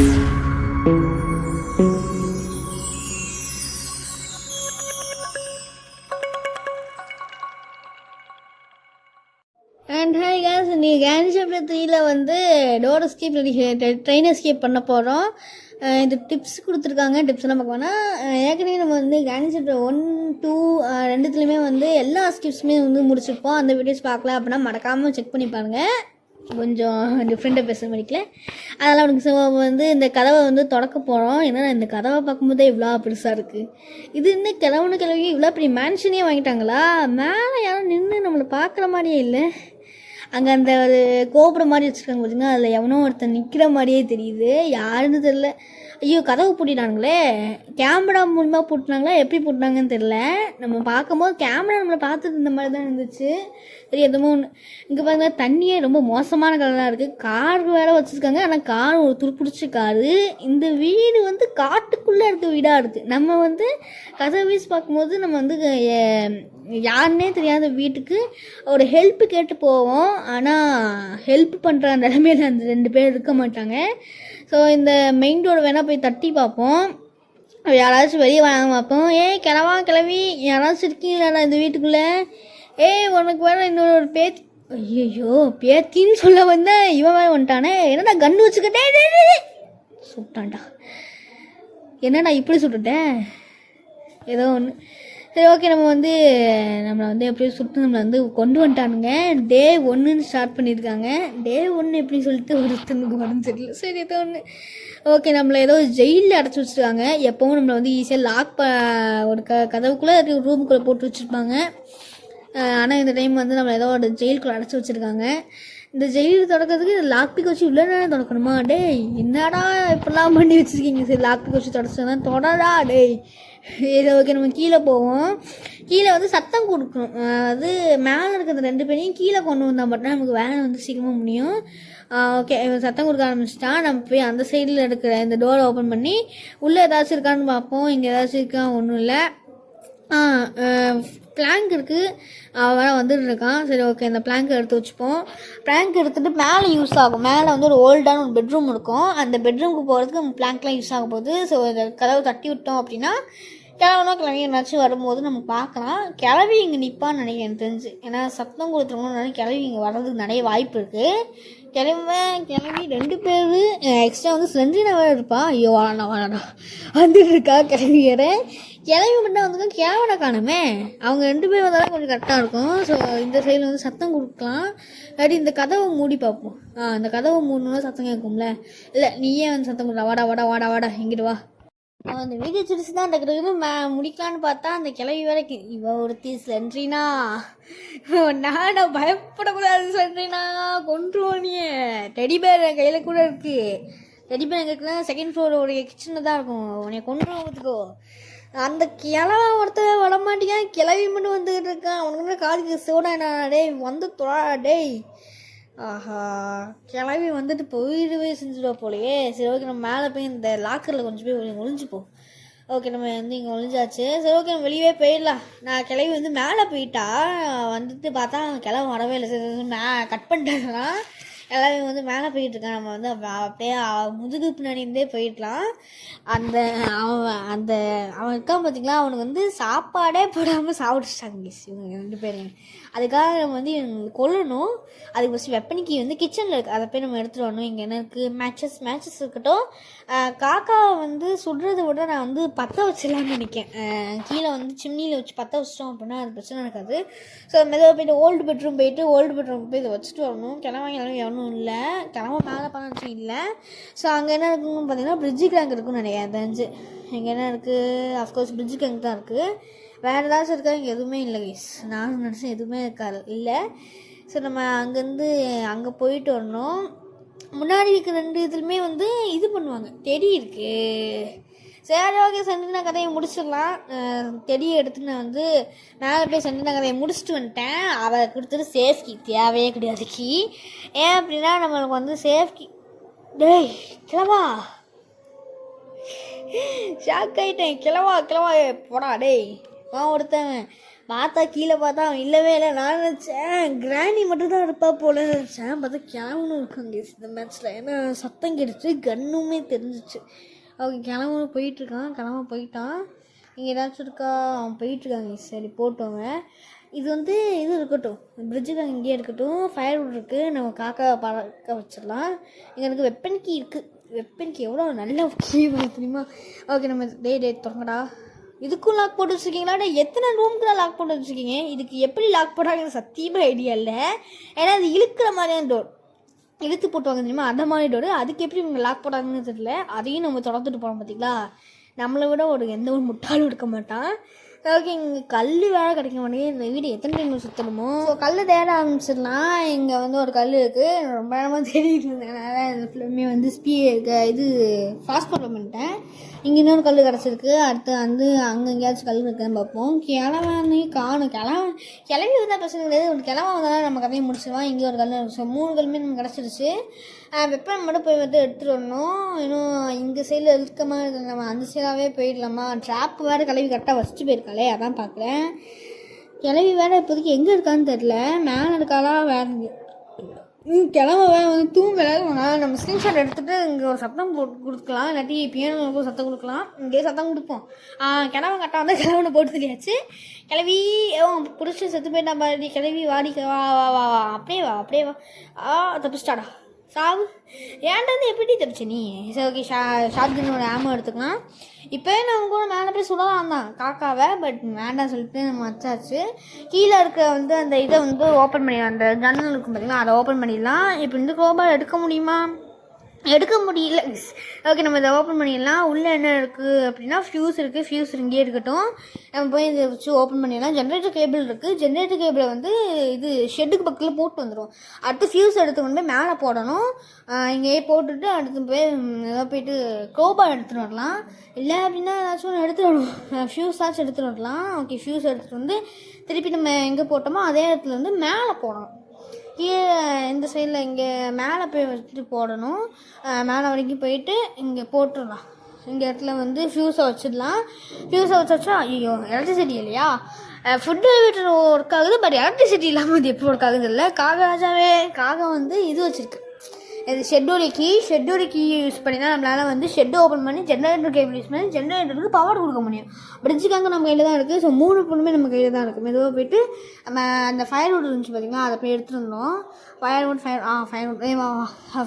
And hi guys, நீங்கள் can chapter 3ல் வந்து door escape train escape பண்ண போகிறோம். இது டிப்ஸ் கொடுத்துருக்காங்க. டிப்ஸ்லாம் பார்க்க வேணாம். ஏற்கனவே நம்ம வந்து கேன் சாப்டர் 1, 2 ரெண்டுத்துலேயுமே வந்து எல்லா எஸ்கேப்ஸுமே வந்து முடிச்சிருப்போம். அந்த வீடியோஸ் பார்க்கல அப்படின்னா மறக்காமல் செக் பண்ணி பாருங்கள். கொஞ்சம் டிஃப்ரெண்ட்டாக பேசுகிற மாதிரிக்கல அதெல்லாம் உனக்கு வந்து இந்த கதவை வந்து திறக்க போகிறோம். ஏன்னா இந்த கதவை பார்க்கும்போதே இவ்வளோ பெருசாக இருக்குது. இது இன்னும் கிளவி இவ்வளோ பெரிய மேன்ஷனே வாங்கிட்டாங்களா? மேலே யாரும் நின்று நம்மளை பார்க்குற மாதிரியே இல்லை. அங்கே அந்த ஒரு கோபுரம் மாதிரி வச்சுருக்காங்க பார்த்தீங்கன்னா, அதில் எவனோ ஒருத்தர் நிற்கிற மாதிரியே தெரியுது. யாருன்னு தெரில. ஐயோ, கதவு பூட்டினாங்களே. கேமரா மூலமாக பூட்டினாங்களா, எப்படி பூட்டினாங்கன்னு தெரில. நம்ம பார்க்கும்போது கேமரா நம்மளை பார்த்துட்டு இந்த மாதிரி தான் இருந்துச்சு. சரி, எதுவும் ஒன்று. இங்கே பாருங்க, தண்ணியே ரொம்ப மோசமான கலராக இருக்குது. கார் வேறு வச்சுருக்காங்க. ஆனால் கார் ஒரு துருப்பிடிச்ச காரு. இந்த வீடு வந்து காட்டுக்குள்ளே இருக்க வீடாக இருக்குது. நம்ம வந்து கதவு வீசி பார்க்கும்போது நம்ம வந்து யாருன்னே தெரியாத வீட்டுக்கு ஒரு ஹெல்ப்பு கேட்டு போவோம். ஆனால் ஹெல்ப் பண்ணுற நிலைமையில் அந்த 2 பேர் இருக்க மாட்டாங்க. ஸோ இந்த மெயின் டோர் வேணால் போய் தட்டி பார்ப்போம். யாராச்சும் வெளியே வாங்க பார்ப்போம். கிளவி யாராச்சும் இருக்கீங்களா இந்த வீட்டுக்குள்ளே? உனக்கு வேறு இன்னொரு பேத்தி. ஐயோ, பேத்தின்னு சொல்ல வந்தேன். இவன் வேறு வந்துட்டானே. என்னடா கன்று வச்சுக்கிட்டே சுட்டான்டா. என்னடா இப்படி சுட்டுட்டேன்? ஏதோ ஒன்று. சரி, ஓகே. நம்மளை வந்து எப்படியோ சுட்டு நம்மளை வந்து கொண்டு வந்துட்டானுங்க. டே 1ன்னு ஸ்டார்ட் பண்ணியிருக்காங்க. டே 1 எப்படின்னு சொல்லிட்டு ஒருத்தனுக்கு உடம்பு தெரியல. சரி, ஏதோ ஒன்று. ஓகே, நம்மளை ஏதோ ஜெயிலில் அடைச்சி வச்சுருக்காங்க. எப்போவும் நம்மளை வந்து ஈஸியாக லாக் ஒரு கதவுக்குள்ளே ரூமுக்குள்ளே போட்டு வச்சுருப்பாங்க. ஆனால் இந்த டைம் வந்து நம்மளை ஏதோ ஒரு ஜெயிலுக்குள்ளே அடைச்சி வச்சுருக்காங்க. இந்த ஜெயில் தொடக்கிறதுக்கு லாக் பிக் வச்சு இவ்வளோ நேரம் தொடக்கணுமா? டேய், என்னடா இப்படிலாம் பண்ணி வச்சுருக்கீங்க? சரி, லாக் பிக் வச்சு தொடச்சா தொடடா. டேய், இதை ஓகே. நம்ம கீழே போவோம். கீழே வந்து சத்தம் கொடுக்கணும். அது மேலே இருக்கிற 2 பேரையும் கீழே கொண்டு வந்தால் மட்டும் நமக்கு வேலை வந்து சீக்கிரமாக முடியும். ஓகே, சத்தம் கொடுக்க ஆரம்பிச்சிட்டா. நம்ம போய் அந்த சைடில் இருக்கிற இந்த டோரை ஓப்பன் பண்ணி உள்ளே ஏதாச்சும் இருக்கான்னு பார்ப்போம். இங்கே ஏதாச்சும் இருக்கா? ஒன்றும் இல்லை. பிளாங்க் இருக்குது. அவன் வந்துட்டு இருக்கான். சரி, ஓகே. இந்த பிளாங்க் எடுத்து வச்சுப்போம். பிளாங்க் எடுத்துகிட்டு மேலே யூஸ் ஆகும். மேலே வந்து ஒரு ஓல்டான ஒரு பெட்ரூம் இருக்கும். அந்த பெட்ரூமுக்கு போகிறதுக்கு நம்ம பிளாங்க்லாம் யூஸ் ஆக போகுது. ஸோ இந்த கதவை தட்டி விட்டோம் அப்படின்னா கிளவி என்னாச்சும் வரும்போது நம்ம பார்க்கலாம். கிளவி இங்கே நிற்பான்னு நினைக்கிறேன் எனக்கு தெரிஞ்சு. ஏன்னா சத்தம் கொடுத்துருவோம்னு கிளவி இங்கே வர்றதுக்கு நிறைய வாய்ப்பு இருக்குது. கிளவி 2 பேர் எக்ஸ்ட்ரா வந்து ஸ்லெண்ட்ரினா வேறு இருப்பா. ஐயோ, வாடா வந்துட்டு இருக்கா கிளவி வேறு. கிளவி மட்டும் வந்து கேமரா காணுமே. அவங்க 2 பேர் வந்தாலும் கொஞ்சம் கரெக்டாக இருக்கும். ஸோ இந்த சைடில் வந்து சத்தம் கொடுக்கலாம். இல்லாட்டி இந்த கதவை மூடி பார்ப்போம். இந்த கதவை மூடணுன்னா சத்தம் கேட்கும்ல. இல்லை, நீயே வந்து சத்தம் கொடுத்தா. வாடா வாடா வாடா வாடா இங்கிட்டு வா. அந்த வீடியோ சிரிச்சு தான் டக்குனு முடிக்கலான்னு பார்த்தா அந்த கிளவி வரைக்கும் இவ ஒருத்தி ஸ்லெண்ட்ரினா. நானா பயப்படக்கூடாது ஸ்லெண்ட்ரினா, கொன்றுவோனியே. டெடி பேர் என் கையில் கூட இருக்குது. டெடி பேர் எங்களுக்கு 2nd ஃப்ளோர் ஒரு கிச்சனில் தான் இருக்கும். உன்னை கொன்றுவோத்துக்கோ. அந்த கிளவ ஒருத்தர் வரமாட்டேங்கான். கிளவி மட்டும் வந்துக்கிட்டு இருக்கான். அவனுக்கு காதுக்கு சோடா. டேய் வந்து தொழா. டேய், ஆஹா, கிளவி வந்துட்டு போயிடுவே செஞ்சுடுவா போலையே. சரி, ஓகே. நம்ம மேலே போய் இந்த லாக்கரில் கொஞ்சம் போய் ஒளிஞ்சுப்போம். ஓகே, நம்ம வந்து இங்கே ஒளிஞ்சாச்சு. சரி, ஓகே. நம்ம வெளியே போயிடலாம். நான் கிளவி வந்து மேலே போயிட்டா. வந்துட்டு பார்த்தா கிளவி வரவே இல்லை. சரி, கட் பண்ணிட்டாங்கன்னா எல்லாரும் வந்து மேலே போயிட்டு இருக்கான். நம்ம வந்து அப்படியே முதுகு பின்னாடிந்தே போயிடலாம். அவன் இருக்கான் பார்த்தீங்களா, அவனுக்கு வந்து சாப்பாடே போடாமல் சாப்பிட்டுட்டாங்க இவங்க 2 பேரையும். அதுக்காக நம்ம வந்து கொல்லணும். அதுக்கு ஃபஸ்ட்டு வெப்பனிக்கு வந்து கிச்சனில் இருக்குது. அதை போய் நம்ம எடுத்துகிட்டு வரணும். இங்கே என்ன இருக்குது? மேட்சஸ் இருக்கட்டும். காக்காவை வந்து சுடுறதை விட நான் வந்து பற்ற வச்சிடலான்னு நினைக்கிறேன். கீழே வந்து சிம்னியில் வச்சு பற்ற வச்சிட்டோம் அப்படின்னா அது பிரச்சனை இருக்காது. ஸோ மெதுவாக போய்ட்டு ஓல்டு பெட்ரூம் போய் இதை வச்சுட்டு வரணும். கிளம்பி எவனும் இல்லை. கிளம்ப மேலே பண்ணச்சு இல்லை. ஸோ அங்கே என்ன இருக்குன்னு பார்த்தீங்கன்னா பிரிட்ஜு கிளாங்க் இருக்குன்னு நினைக்கிறேன் தெரிஞ்சு. இங்கே என்ன இருக்குது? அஃப்கோர்ஸ் பிரிட்ஜு கிளாங்க் தான் இருக்குது. வேறு ஏதாச்சும் இருக்கா? இங்கே எதுவுமே இல்லை கைஸ். நானும் நினச்சேன் எதுவுமே இருக்காது இல்லை. ஸோ நம்ம அங்கேருந்து அங்கே போயிட்டு வரணும். முன்னாடி இருக்கிற 2 இதுலையுமே வந்து இது பண்ணுவாங்க. டெடி இருக்குது. சரி, ஓகே. சென்டினா கதையை முடிச்சிடலாம். டெடியை எடுத்து நான் வந்து மேலே போய் சென்டினா கதையை முடிச்சுட்டு வந்துட்டேன். அவள் கொடுத்துட்டு சேஃப் கீ தேவையே கிடையாது. கீ ஏன் அப்படின்னா நம்மளுக்கு வந்து சேஃப் கீ. டேய் கிளவா, ஷாக் ஆகிட்டேன். கிளவா போடா. டேய் ஒருத்தன் பார்த்தா கீழே பார்த்தா அவன் இல்லவே இல்லை. நான் நினச்சேன் கிராணி மட்டும்தான் இருப்பா போல நினச்சேன். பார்த்தா கிளம்பணும் இருக்காங்க இந்த மேட்ச்சில். ஏன்னா சத்தம் கிடைச்சி கன்னுமே தெரிஞ்சிச்சு. ஓகே கிளம்பணும் போயிட்டுருக்கான். கிளம்ப போயிட்டான். இங்கே ஏதாச்சும் இருக்கா? அவன் போயிட்டுருக்காங்க. சரி போட்டோங்க. இது வந்து இது இருக்கட்டும், பிரிட்ஜுக்கு இங்கேயே இருக்கட்டும். ஃபயர்வுட் இருக்குது, நம்ம காக்காவை பறக்க வச்சிடலாம். இங்கே எனக்கு வெப்பன் கீ இருக்குது. வெப்பன் கீ எவ்வளோ நல்ல கீ தெரியுமா? ஓகே நம்ம டே தொடங்கடா. இதுக்கும் லாக் போட்டு வச்சுருக்கீங்களா? எத்தனை ரூமுக்கு தான் லாக் போட்டு வச்சுருக்கீங்க? இதுக்கு எப்படி லாக் போடுறாங்கன்னு சத்தியமாக ஐடியா இல்லை. ஏன்னா அது இழுக்கிற மாதிரியான டோர், இழுத்து போட்டுவாங்க தெரியுமா, அந்த மாதிரி டோரு. அதுக்கு எப்படி இவங்க லாக் போடுறாங்கன்னு தெரியல. அதையும் நம்ம தொடர்ந்துட்டு போகிறோம் பார்த்தீங்களா. நம்மளை விட எந்த ஒரு முட்டாளும் எடுக்க மாட்டான். ஓகே இங்கே கல் வேறு கிடைக்க மாட்டேங்குது. இந்த வீடு எத்தனை டைம் சுற்றணுமோ. ஸோ கல் தேட ஆரம்பிச்சிடலாம். இங்கே வந்து ஒரு கல் இருக்குது, ரொம்ப நேரமாக தேடிட்டு இருந்தேன். இந்த ஃபிலிமே வந்து இது ஃபாஸ்ட் பண்ணிட்டேன். இங்கே இன்னொரு கல் கிடச்சிருக்கு. அடுத்து வந்து அங்கே எங்கேயாச்சும் கல் இருக்குன்னு பார்ப்போம். கிழவனையும் காணும். கிளம்பி வந்தால் பிரச்சனை கிடையாது. ஒரு கிழமை வந்தாலும் நம்ம கதையை முடிச்சிடுவான். இங்கே ஒரு கல் ஸோ 3 கல்லுமே நமக்கு கிடச்சிருச்சு. வெப்பன் மட்டும் போய் வந்து எடுத்துகிட்டு வரணும். இன்னும் இங்கே சைடில் இருக்க மாதிரி நம்ம அந்த சைடாகவே போயிடலாமா? ட்ராப் வேறு கிளவி கரெக்டாக வச்சுட்டு போயிருக்காளே, அதான் பார்க்குறேன். கிளவி வேறு இப்போதைக்கு எங்கே இருக்கான்னு தெரில. மேலே இருக்காளா வேறு கிளம்ப வேறு வந்து தூங்கலை. நம்ம ஸ்க்ரீன்ஷாட் எடுத்துகிட்டு இங்கே ஒரு சத்தம் போட்டு கொடுக்கலாம். இல்லாட்டி பியானோ சத்தம் கொடுக்கலாம். இங்கேயே சத்தம் கொடுப்போம். கிளம்ப கரெக்டாக வந்து கிளம்புன்னு போட்டு தெரியாச்சு. கிளவி பிடிச்சி செத்து போயிட்டா பாடி. கிளவி வாடிக்க வா வா வா வா அப்படியே வா. தப்பிச்சிட்டாடா சாவு. ஏன்டா எப்படி தப்பிச்ச நீ? சரி ஓகே ஷாட்கனோட ஆமோ எடுத்துக்கலாம். இப்போ நம்ம கூட மேலே போய் சுடலாம் தான் காக்காவை. பட் வேண்டாம் சொல்லிட்டு நம்ம வச்சாச்சு. கீழே இருக்க வந்து அந்த இதை வந்து ஓப்பன் பண்ணிடலாம். அந்த ஜன்னல் இருக்கும் பார்த்தீங்களா, அதை ஓப்பன் பண்ணிடலாம். இப்போ இந்த குளோபால் எடுக்க முடியுமா? எடுக்க முடியல. ஓகே நம்ம இதை ஓப்பன் பண்ணிடலாம். உள்ளே என்ன இருக்குது அப்படின்னா ஃபியூஸ் இருக்குது. ஃபியூஸ் இங்கேயே இருக்கட்டும். நம்ம போய் இதை வச்சு ஓப்பன் பண்ணிடலாம். ஜென்ரேட்டர் கேபிள் இருக்குது. ஜென்ரேட்டர் கேபிளை வந்து இது ஷெட்டுக்கு பக்கத்தில் போட்டு வந்துடும். அடுத்து ஃபியூஸ் எடுத்து கொண்டு போய் மேலே போடணும். இங்கேயே போட்டுட்டு அடுத்து போய் ஏதாவது போயிட்டு குளோபால் எடுத்துகிட்டு வரலாம். இல்லை அப்படின்னா ஏதாச்சும் ஒன்று எடுத்துகிட்டு வரணும். ஃபியூஸாச்சும் எடுத்துகிட்டு வரலாம். ஓகே ஃபியூஸ் எடுத்துகிட்டு வந்து திருப்பி நம்ம எங்கே போட்டோமோ அதே இடத்துல வந்து மேலே போடணும். கீழே இந்த சைடில் இங்கே மேலே போய் வச்சுட்டு போடணும். மேலே வரைக்கும் போயிட்டு இங்கே போட்டுடலாம். இங்கே இடத்துல வந்து ஃபியூஸை வச்சிடலாம். ஃபியூஸை வச்சா ஐயோ எலக்ட்ரிசிட்டி இல்லையா? ஃபுட் டெலிவரி ஒர்க் ஆகுது. பட் எலக்ட்ரிசிட்டி இல்லாமல் இது எப்படி ஒர்க் ஆகுது இல்லை. காகம் வந்து இது வச்சுருக்கு. இது ஷெட்டோடைய கீ யூஸ் பண்ணி தான் நம்மளால் வந்து ஷெட்டு ஓப்பன் பண்ணி ஜென்ரேட்டர் கேபிள் யூஸ் பண்ணி ஜென்ரேட்டருக்கு பவர் கொடுக்க முடியும். பிரிட்ஜுக்காக நம்ம கையில் தான் இருக்குது. ஸோ 3 பொண்ணுமே நம்ம கையில் தான் இருக்குது. மெதுவாக போயிட்டு நம்ம அந்த ஃபயர்வுட் இருந்துச்சு பார்த்திங்களா, அதை போய் எடுத்துகிட்டு வந்தோம்.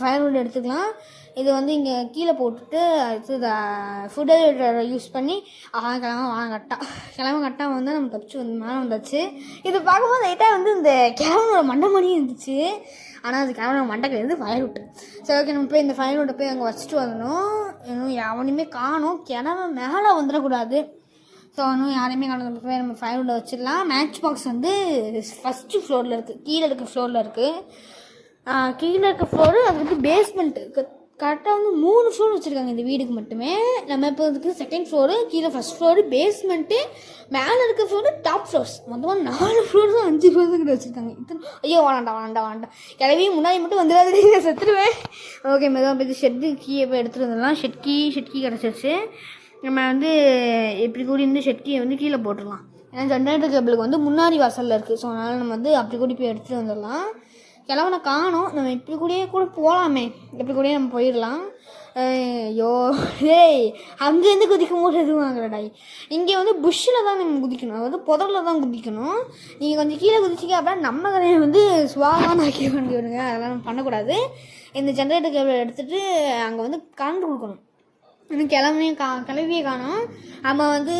ஃபயர்வுட் எடுத்துக்கலாம். இது வந்து இங்கே கீழே போட்டுட்டு அடுத்து ஃபுட் டெலிவரி யூஸ் பண்ணி கிழமை கட்டா வந்து நம்ம தப்பிச்சு வந்து மேலே வந்தாச்சு. இது பார்க்கும்போது லைட்டாக வந்து இந்த கிழவனோட மண்டை மணியும் இருந்துச்சு. ஆனால் அது கிழவனோட மண்டை கிடையாது, ஃபயர்வுட். சரி ஓகே நம்ம போய் இந்த ஃபயர்வுட்டை போய் அங்கே வச்சுட்டு வரணும். இன்னும் எவனையுமே காணும். கிழமை மேலே வந்துடக்கூடாது. ஸோ இன்னும் யாரையுமே காணும். போய் நம்ம ஃபயர்வுட்டை வச்சிடலாம். மேட்ச் பாக்ஸ் வந்து ஃபஸ்ட்டு ஃப்ளோரில் இருக்குது. கீழே இருக்க ஃப்ளோரில் இருக்குது. கீழே இருக்க ஃப்ளோரு அது வந்து பேஸ்மெண்ட்டு. கரெக்டாக வந்து 3 ஃப்ளோர் வச்சுருக்காங்க இந்த வீடுக்கு மட்டுமே. நம்ம இப்போ இதுக்கு 2nd ஃப்ளோரு, கீழே ஃபஸ்ட் ஃப்ளோரு, பேஸ்மெண்ட்டு, மேலே இருக்க ஃப்ளோரு, டாப் ஃப்ளோர்ஸ். மொத்தமாக 4 ஃப்ளோர் தான் 5 ஃப்ளோர்ஸ் கிட்ட வச்சுருக்காங்க. ஐயோ வேண்டாம் கிளவி முன்னாடி மட்டும் வந்துடாது, நான் செத்துடுவேன். ஓகே மெதுவாக போய் ஷெட்டு கீயை போய் எடுத்துகிட்டு வந்துடலாம். ஷெட் கீ கிடச்சிருச்சு. நம்ம வந்து எப்படி கூடி இருந்து ஷெட் கீயை வந்து கீழே போட்டுடலாம். ஏன்னா ஜென்ரேட்டர் கேபிளுக்கு வந்து முன்னாடி வாசலில் இருக்குது. ஸோ அதனால் நம்ம வந்து அப்படி கூடி போய் எடுத்துகிட்டு வந்துடலாம். கிழவனை காணும். நம்ம இப்படி கூடயே கூட போகலாமே, இப்படி கூடயே நம்ம போயிடலாம். ஐயோ அங்கேருந்து குதிக்கும் போது எதுவும் வாங்குறடாய். இங்கே வந்து புஷ்ஷில் தான் நம்ம குதிக்கணும், அதாவது புதரில் தான் குதிக்கணும். நீங்கள் கொஞ்சம் கீழே குதிச்சிங்க அப்படின்னா நம்ம கதையை வந்து சுவாகான்னு ஆக்கி விடுங்க. அதெல்லாம் நம்ம பண்ணக்கூடாது. இந்த ஜென்ரேட்டர் கேபிள் எடுத்துகிட்டு அங்கே வந்து கரண்ட் கொடுக்கணும். இன்னும் கிளவியே காணும். நம்ம வந்து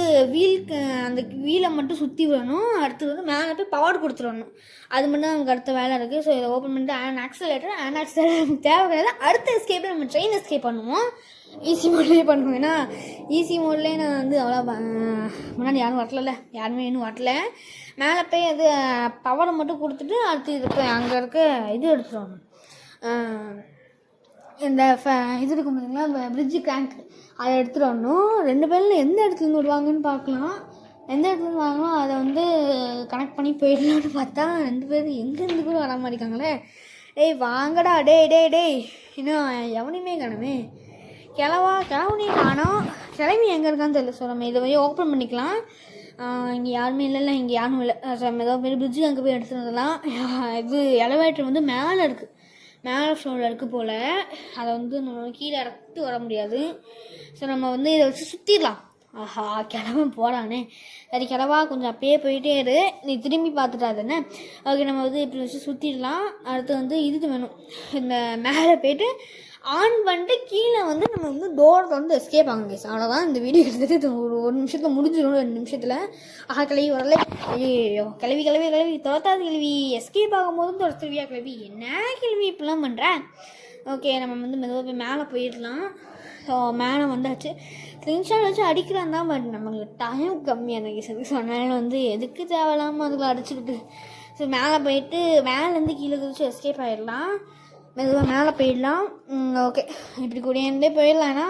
அந்த வீலை மட்டும் சுற்றி விடணும். அடுத்து வந்து மேலே போய் பவர் கொடுத்துடணும். அது மட்டும் தான் நமக்கு அடுத்த வேலை இருக்குது. ஸோ இதை ஓப்பன் பண்ணிட்டு ஆக்சிலேட்டர் தேவை கிடையாது. அடுத்த எஸ்கேப்பில் நம்ம ட்ரெயின் எஸ்கேப் பண்ணுவோம். ஈஸி மோட்லேயே பண்ணுவோம். ஏன்னா ஈஸி மோட்லேயே நான் வந்து அவ்வளோ முன்னாடி யாருமே இன்னும் வரல. மேலே போய் அது பவரை மட்டும் கொடுத்துட்டு அடுத்து இது போய் அங்கே இருக்க இது எடுத்துகிட்டு வரணும். இந்த இது இருக்கும் பார்த்தீங்களா, இந்த பிரிட்ஜு கிராங்க், அதை எடுத்துகிட்டு வரணும். 2 பேரில் எந்த இடத்துலேருந்து விடுவாங்கன்னு பார்க்கலாம். எந்த இடத்துலேருந்து வாங்கலாம் அதை வந்து கனெக்ட் பண்ணி போயிடலான்னு பார்த்தா 2 பேரும் எங்கேருந்து கூட வர மாதிரி இருக்காங்களே. வாங்கடா டேய் இன்னும் எவனையுமே காணுமே. கிளவனையும் காணோம். கிளவி எங்கே இருக்கான்னு தெரியல. ஸோ நம்ம இதை போய் ஓப்பன் பண்ணிக்கலாம். இங்கே யாருமே இல்லைல்ல, இங்கே யாரும் இல்லை. ஏதோ பெரிய பிரிட்ஜுக்கு அங்கே போய் எடுத்துகிட்டு வந்துடலாம். இது எலவேட்டர் வந்து மேலே இருக்குது, மேலே ஃப்ளோரில் இருக்குது போல். அதை வந்து நம்ம கீழே இறக்கிட்டு வர முடியாது. ஸோ நம்ம வந்து இதை வச்சு சுற்றிடலாம். ஆஹா, கிழவன் போகிறானே. சரி கிழவா, கொஞ்சம் அப்படியே போயிட்டே இரு, நீ திரும்பி பார்த்துட்டாதுன்னு. ஓகே, நம்ம வந்து இப்படி வச்சு சுற்றிடலாம். அடுத்து வந்து இது வேணும், இந்த மேலே போய்ட்டு ஆன் பண்ணிட்டு கீழே வந்து நம்ம வந்து டோரை வந்து எஸ்கேப் ஆகும் கேஸ். அவ்வளோதான் இந்த வீடியோ. கிட்டத்தட்ட ஒரு நிமிஷத்தில் முடிஞ்சிடும், 2 நிமிஷத்தில். கிளவி வரல. ஐயோ, கிளவி துரத்தாது கிளவி. எஸ்கேப் ஆகும் போதும் துரத்துருவியா கிளவி? என்ன கிளவி இப்படிலாம் பண்ணுற? ஓகே, நம்ம வந்து மெதுவாக போய் மேலே போயிடலாம். ஸோ மேலே வந்தாச்சு. ஸ்க்ரீன்ஷாட் வச்சு அடிக்கிறான் தான், பட் நமக்கு டைம் கம்மியான கேஸ். ஸோ அதனால் வந்து எதுக்கு தேவையில்லாமல் அதுக்குள்ள அடிச்சுக்கிட்டு. ஸோ மேலே போயிட்டு மேலேருந்து கீழே குதிச்சு எஸ்கேப் ஆகிடலாம். மெதுவாக மேலே போயிடலாம். ஓகே, இப்படி கூடியே போயிடலாம். ஏன்னா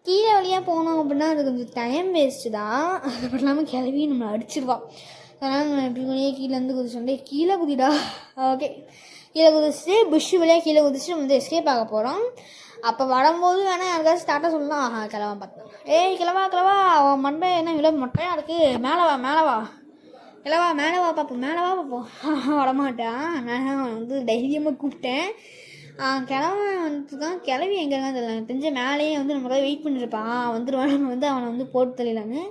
கீழே வழியாக போனோம் அப்படின்னா அது கொஞ்சம் டைம் வேஸ்ட்டு தான். அது மட்டும் இல்லாமல் கிளவி நம்மளை அடிச்சிடுவான். அதனால் நம்ம இப்படி கூடியே கீழேருந்து குதிச்சோண்டே கீழே குதிடா. ஓகே, கீழே குதிச்சுட்டு புஷ் வழியாக கீழே குதிச்சுட்டு நம்ம வந்து எஸ்கேப் ஆக போகிறோம். அப்போ வரும்போது வேணால் யாருக்காச்சும் ஸ்டார்ட்டாக சொல்லலாம், கிளவா பார்த்தேன். கிளவா அவன் மண்டை என்ன இவ்வளோ மொட்டையாக இருக்குது, மேலே வா கிளவா, மேலே வா பார்ப்போம். வரமாட்டான். நான் வந்து தைரியமாக கூப்பிட்டேன். கிழவன் வந்துட்டுருக்கான். கிளவி எங்கே இருக்கான்னு தெரியல. எனக்கு தெரிஞ்ச மேலேயே வந்து நம்மளுக்காக வெயிட் பண்ணியிருப்பான். வந்துடுவான். நம்ம வந்து அவனை வந்து போட்டு தெரியலான்னு.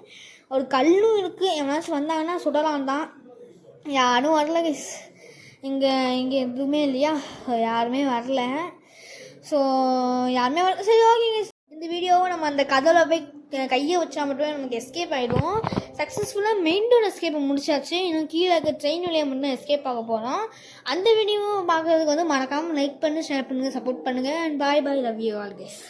ஒரு கல்லும் இருக்குது, எவனாச்சும் வந்தாங்கன்னா சுடலாம் தான். யாரும் வரல கைஸ். இங்கே எதுவுமே இல்லையா, யாருமே வரல. ஸோ யாருமே வரல. சரி, ஓகே கைஸ், இந்த வீடியோவை நம்ம அந்த கதவில் போய் கையை வச்சா மட்டுமே நமக்கு எஸ்கேப் ஆகிடும். சக்ஸஸ்ஃபுல்லாக மெயின் டோர் எஸ்கேப்பை முடிச்சாச்சு. இன்னும் கீழே இருக்க ட்ரெயின் வழியாக மட்டும் எஸ்கேப் ஆக போகிறோம். அந்த வீடியோவும் பார்க்குறதுக்கு வந்து மறக்காமல் லைக் பண்ணி ஷேர் பண்ணுங்கள், சப்போர்ட் பண்ணுங்கள். And bye, love you all guys.